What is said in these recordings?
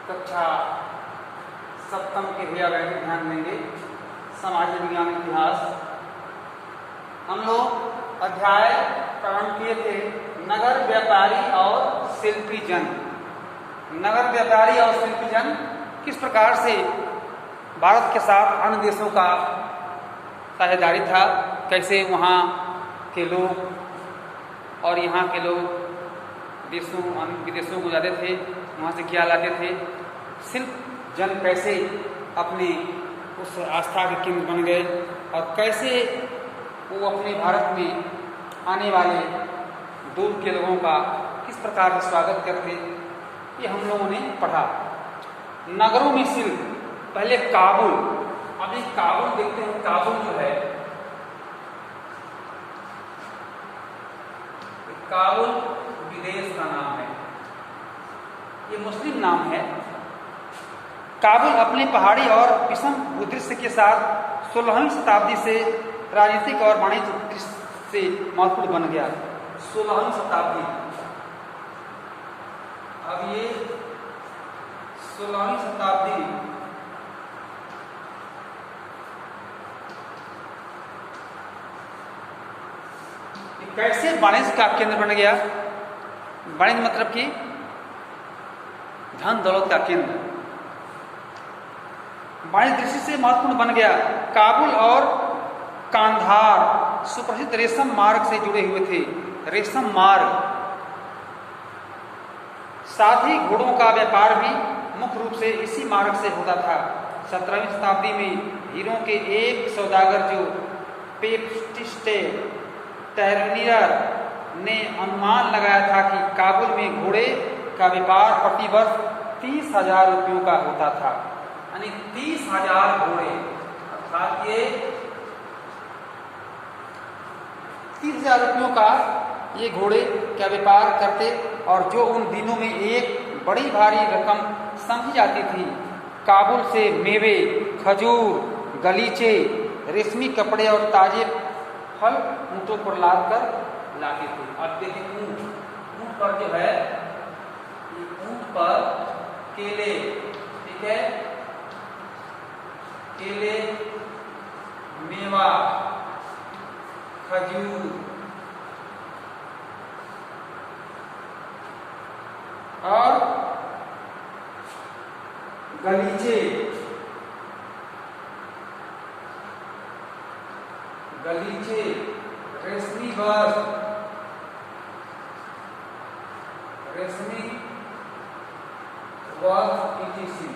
कक्षा सप्तम के भैया-बहन ध्यान देंगे। समाज विज्ञान इतिहास हम लोग अध्याय प्रारंभ किए थे नगर व्यापारी और शिल्पी जन। नगर व्यापारी और शिल्पी जन किस प्रकार से भारत के साथ अन्य देशों का साझेदारी था, कैसे वहाँ के लोग और यहाँ के लोग देशों विदेशों को जाते थे, वहाँ से क्या लाते थे। शिल्प जन कैसे अपने उस आस्था के केंद्र बन गए और कैसे वो अपने भारत में आने वाले दूर के लोगों का किस प्रकार से स्वागत करते, ये हम लोगों ने पढ़ा। नगरों में शिल्प, पहले काबुल, अभी काबुल देखते हैं। काबुल जो है, काबुल विदेश का नाम है, ये मुस्लिम नाम है। काबुल अपने पहाड़ी और विषम भूदृश्य के साथ 16वीं शताब्दी से राजनीतिक और वाणिज्य दृष्टि से महत्वपूर्ण बन गया। 16वीं शताब्दी, अब ये 16वीं शताब्दी कैसे वाणिज्य का केंद्र बन गया। वाणिज्य मतलब कि धन दौलत का केंद्र, वाणिज्य दृष्टि से महत्वपूर्ण बन गया। काबुल और कांधार सुप्रसिद्ध रेशम मार्ग से जुड़े हुए थे। रेशम मार्ग, साथ ही घोड़ों का व्यापार भी मुख्य रूप से इसी मार्ग से होता था। 17वीं शताब्दी में हीरों के एक सौदागर जो पेप्टिस्टे टर्नियर ने अनुमान लगाया था कि काबुल में घोड़े का व्यापार प्रति वर्ष 30,000 रुपयों का होता था। यानी 30,000 घोड़े, अर्थात ये 30,000 रुपयों का ये घोड़े का व्यापार करते और जो उन दिनों में एक बड़ी भारी रकम समझी जाती थी। काबुल से मेवे, खजूर, गलीचे, रेशमी कपड़े और ताजे फल ऊँटों पर लाद कर लाते थे। अब देखिए ऊँट पर जो है, ऊँट पर केले, ठीक है, केले, मेवा, खजूर और गलीचे, रेशमी वस्त्र, etc.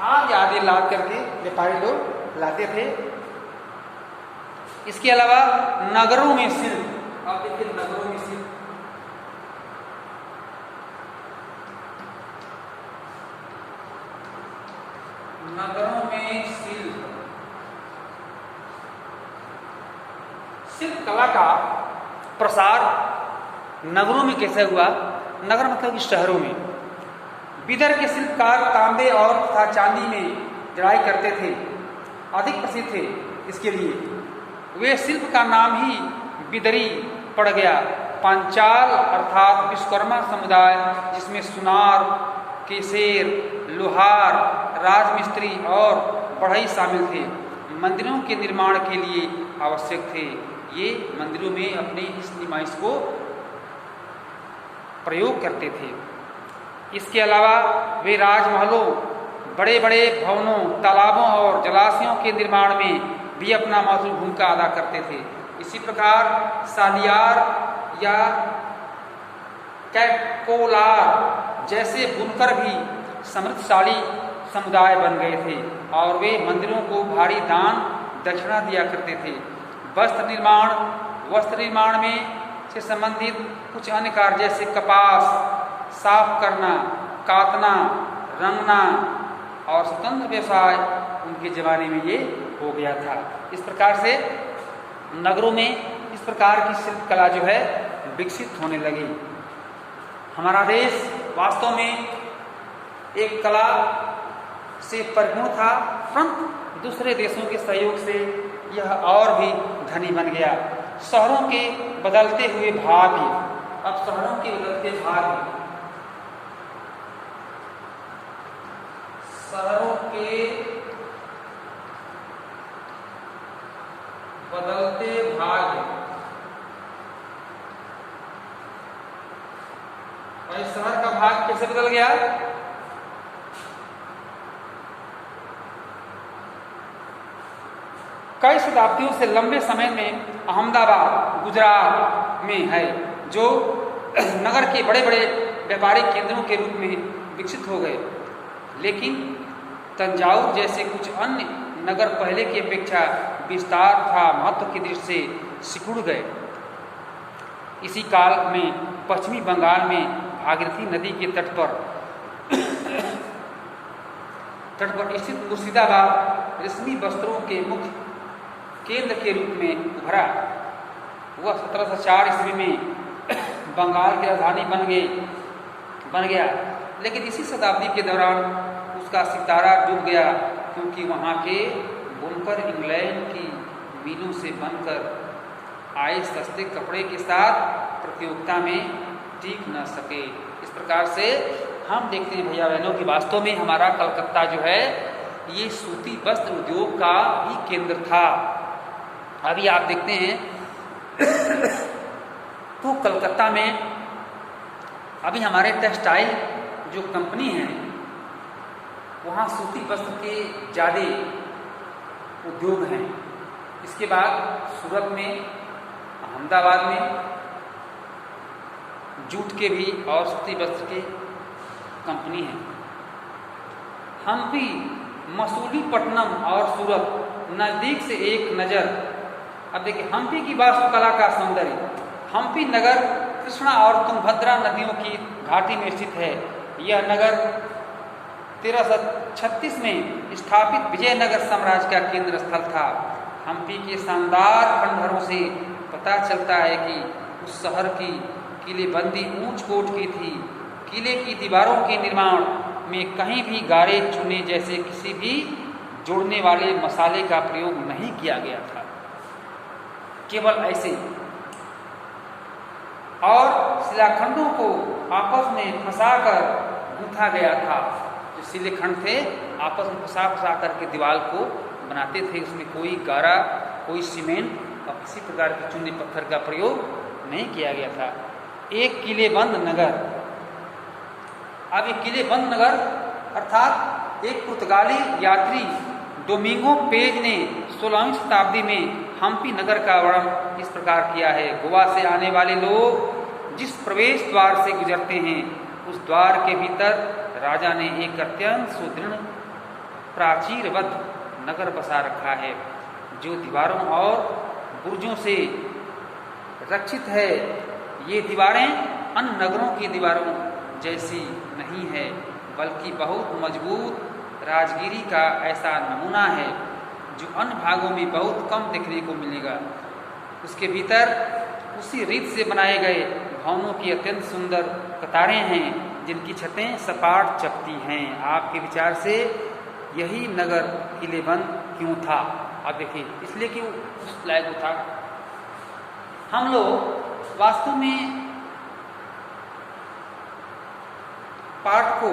आज आदि लाद करके व्यापारी लोग लाते थे। इसके अलावा नगरों में शिल्प, आप देखिए नगरों में शिल्प, नगरों में शिल्प, शिल्प कला का प्रसार नगरों में कैसे हुआ। नगर मतलब कि शहरों में। बिदर के शिल्पकार तांबे और तथा चांदी में जड़ाई करते थे, अधिक प्रसिद्ध थे। इसके लिए वे शिल्प का नाम ही बिदरी पड़ गया। पांचाल अर्थात विश्वकर्मा समुदाय, जिसमें सुनार, केसेर, लोहार, राजमिस्त्री और बढ़ई शामिल थे, मंदिरों के निर्माण के लिए आवश्यक थे। ये मंदिरों में अपनी इस नुमाइश को प्रयोग करते थे। इसके अलावा वे राजमहलों, बड़े बड़े भवनों, तालाबों और जलाशयों के निर्माण में भी अपना महत्वपूर्ण भूमिका अदा करते थे। इसी प्रकार सालियार या कैटकोलार जैसे बुनकर भी समृद्धशाली समुदाय बन गए थे और वे मंदिरों को भारी दान दक्षिणा दिया करते थे। वस्त्र निर्माण में से संबंधित कुछ अन्य कार्य जैसे कपास साफ करना, कातना, रंगना और स्वतंत्र व्यवसाय उनके जमाने में ये हो गया था। इस प्रकार से नगरों में इस प्रकार की शिल्प कला जो है विकसित होने लगी। हमारा देश वास्तव में एक कला से परिपूर्ण था, परंतु दूसरे देशों के सहयोग से यह और भी धनी बन गया। शहरों के बदलते हुए भाग्य, अब शहरों के बदलते भाग्य, शहरों के बदलते भाग, और इस शहर का भाग कैसे बदल गया? कई शताब्दियों से लंबे समय में अहमदाबाद गुजरात में है, जो नगर के बड़े बड़े व्यापारिक केंद्रों के रूप में विकसित हो गए। लेकिन तंजावुर जैसे कुछ अन्य नगर पहले की अपेक्षा विस्तार तथा महत्व की दृष्टि से सिकुड़ गए। इसी काल में पश्चिमी बंगाल में भागीरथी नदी के तट पर स्थित मुर्शिदाबाद रेशमी वस्त्रों के मुख्य केंद्र के रूप में उभरा। वह 1704 ईस्वी में बंगाल की राजधानी बन गया, लेकिन इसी शताब्दी के दौरान उसका सितारा डूब गया, क्योंकि वहाँ के बुनकर इंग्लैंड की मिलों से बनकर आए सस्ते कपड़े के साथ प्रतियोगिता में टिक न सके। इस प्रकार से हम देखते हैं भैया बहनों कि वास्तव में हमारा कलकत्ता जो है ये सूती वस्त्र उद्योग का ही केंद्र था। अभी आप देखते हैं तो कलकत्ता में अभी हमारे टेक्सटाइल जो कंपनी है वहाँ सूती वस्त्र के ज़्यादा उद्योग हैं। इसके बाद सूरत में, अहमदाबाद में जूट के भी और सूती वस्त्र के कंपनी हैं। हम्पी, मसूलीपट्टनम और सूरत नज़दीक से एक नज़र। अब देखिए हम्पी की वास्तुकला का सौंदर्य। हम्पी नगर कृष्णा और तुंगभद्रा नदियों की घाटी में स्थित है। यह नगर 1336 में स्थापित विजयनगर साम्राज्य का केंद्र स्थल था। हम्पी के शानदार खंडहरों से पता चलता है कि उस शहर की किलेबंदी ऊंच कोट की थी। किले की दीवारों के निर्माण में कहीं भी गारे चूने जैसे किसी भी जोड़ने वाले मसाले का प्रयोग नहीं किया गया था, केवल ऐसे और शिलाखंडों को आपस में फंसाकर गूंथा गया था। जो शिलाखंड थे आपस में फंसा करके दीवार को बनाते थे। उसमें कोई गारा, कोई सीमेंट और किसी प्रकार के चूने पत्थर का प्रयोग नहीं किया गया था। एक किलेबंद नगर। अब एक किलेबंद नगर अर्थात एक पुर्तगाली यात्री डोमिंगो पेज ने 16वीं शताब्दी में हम्पी नगर का वर्णन इस प्रकार किया है। गोवा से आने वाले लोग जिस प्रवेश द्वार से गुजरते हैं उस द्वार के भीतर राजा ने एक अत्यंत सुदृढ़ प्राचीरबद्ध नगर बसा रखा है, जो दीवारों और बुर्जों से रक्षित है। ये दीवारें अन्य नगरों की दीवारों जैसी नहीं है, बल्कि बहुत मजबूत राजगिरी का ऐसा नमूना है जो अन्य भागों में बहुत कम देखने को मिलेगा। उसके भीतर उसी रीत से बनाए गए भवनों की अत्यंत सुंदर कतारें हैं, जिनकी छतें सपाट चपटी हैं। आपके विचार से यही नगर किलेबंद क्यों था? आप देखिए, इसलिए कि उस लायक था। हम लोग वास्तव में पाठ को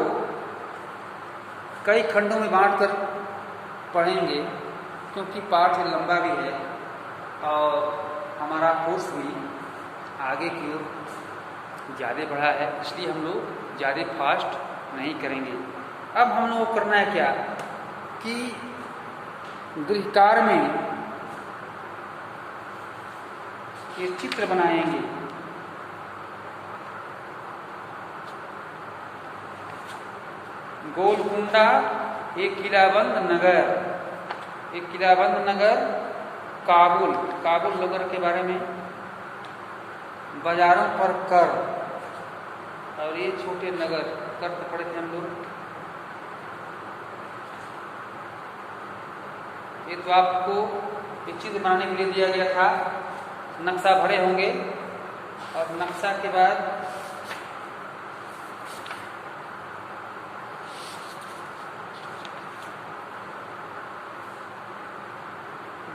कई खंडों में बांटकर पढ़ेंगे, क्योंकि पाठ लंबा भी है और हमारा कोर्स भी आगे की ओर ज़्यादा बढ़ा है, इसलिए हम लोग ज़्यादा फास्ट नहीं करेंगे। अब हम लोग को करना है क्या कि गृहकार में ये चित्र बनाएंगे। गोलकुंडा एक किलाबंद नगर, एक किलाबंद नगर काबुल, काबुल नगर के बारे में, बाजारों पर कर, और ये छोटे नगर कर तो पढ़े थे हम लोग। ये तो आपको एक चित्र बनाने के लिए दिया गया था, नक्शा भरे होंगे और नक्शा के बाद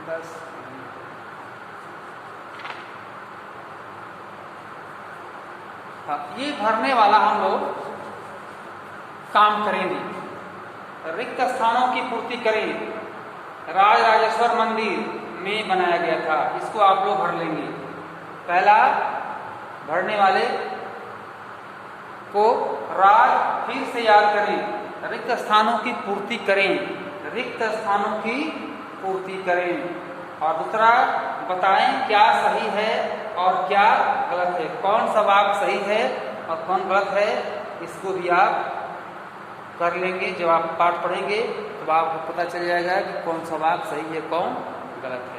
बस हाँ, ये भरने वाला हम लोग काम करेंगे। रिक्त स्थानों की पूर्ति करें। राज राजेश्वर मंदिर में बनाया गया था। इसको आप लोग भर लेंगे। पहला भरने वाले को राज फिर से याद करें। रिक्त स्थानों की पूर्ति करें। रिक्त स्थानों की पूर्ति करें। और दूसरा बताएं क्या सही है और क्या गलत है। कौन सा वाक्य सही है और कौन गलत है, इसको भी आप कर लेंगे। जब आप पाठ पढ़ेंगे तो आपको पता चल जाएगा कि कौन सा वाक्य सही है, कौन गलत है।